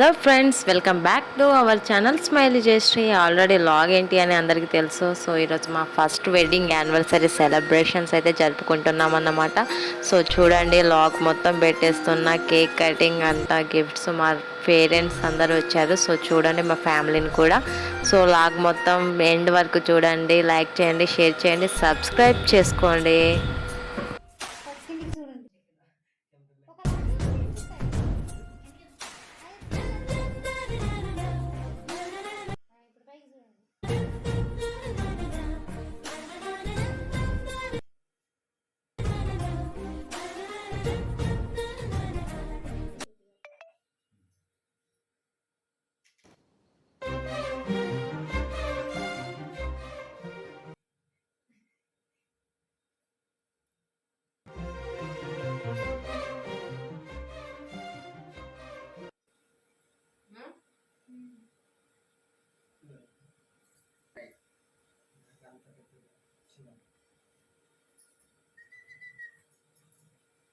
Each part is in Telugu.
Hello friends, welcome back to our channel smiley Jayashree. Already log ఏంటి అని అందరికీ తెలుసు. సో ఈరోజు మా ఫస్ట్ వెడ్డింగ్ యానివర్సరీ సెలబ్రేషన్స్ అయితే జరుపుకుంటున్నాం అన్నమాట. సో చూడండి, లాగ్ మొత్తం పెట్టేస్తున్న, కేక్ కటింగ్ అంతా, గిఫ్ట్స్, మా పేరెంట్స్ అందరూ వచ్చారు. సో చూడండి మా ఫ్యామిలీని కూడా. సో లాగ్ మొత్తం ఎండ్ వరకు చూడండి, లైక్ చేయండి, షేర్ చేయండి, సబ్స్క్రైబ్ చేసుకోండి.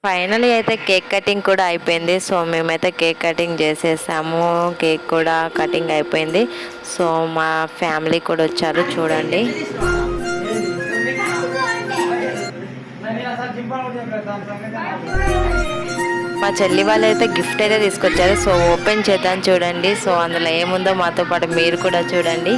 ఫైనలీ అయితే కేక్ కటింగ్ కూడా అయిపోయింది. సో మేమైతే కేక్ కటింగ్ చేసేసాము. కేక్ కూడా కటింగ్ అయిపోయింది. సో మా ఫ్యామిలీ కూడా వచ్చారు చూడండి. మా చెల్లి వాళ్ళు అయితే గిఫ్ట్ అయితే తీసుకొచ్చారు. సో ఓపెన్ చేద్దాం చూడండి. సో అందులో ఏముందో మాతో పాటు మీరు కూడా చూడండి.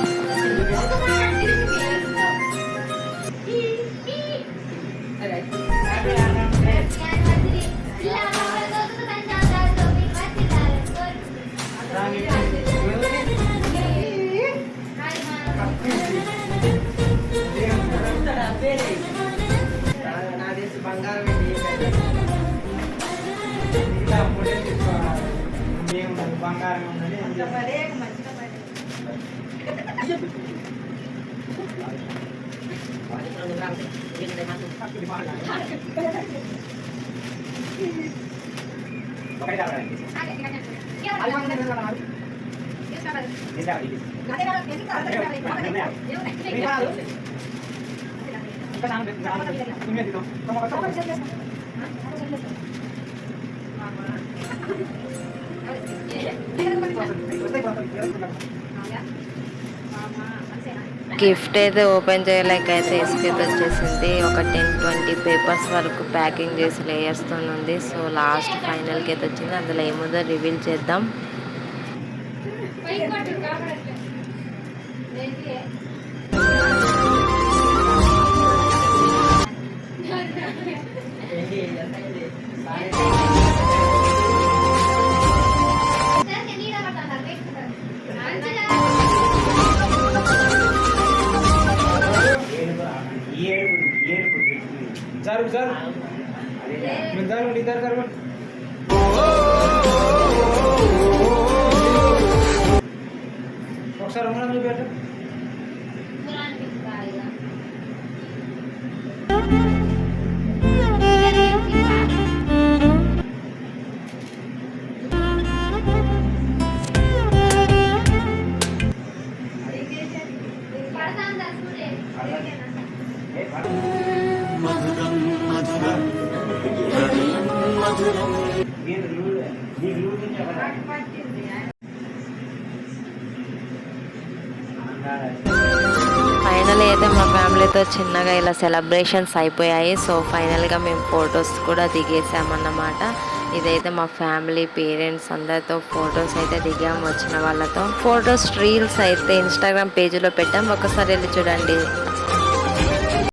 గిఫ్ట్ అయితే ఓపెన్ చేయలేక అయితే ఎస్కేప్ వచ్చేసింది. ఒక 10-20 పేపర్స్ వరకు ప్యాకింగ్ చేసి లేయర్స్తో ఉంది. సో లాస్ట్ ఫైనల్కి అయితే వచ్చింది. అందులో ఏముందో రివీల్ చేద్దాం. ఫైనల్ అయితే మా ఫ్యామిలీతో చిన్నగా ఇలా సెలబ్రేషన్స్ అయిపోయాయి. సో ఫైనల్గా మేము ఫొటోస్ కూడా దిగేసామన్నమాట. ఇదైతే మా ఫ్యామిలీ, పేరెంట్స్ అందరితో ఫొటోస్ అయితే దిగాము. వచ్చిన వాళ్ళతో ఫొటోస్, రీల్స్ అయితే ఇన్స్టాగ్రామ్ పేజీలో పెట్టాం. ఒకసారి వెళ్ళి చూడండి.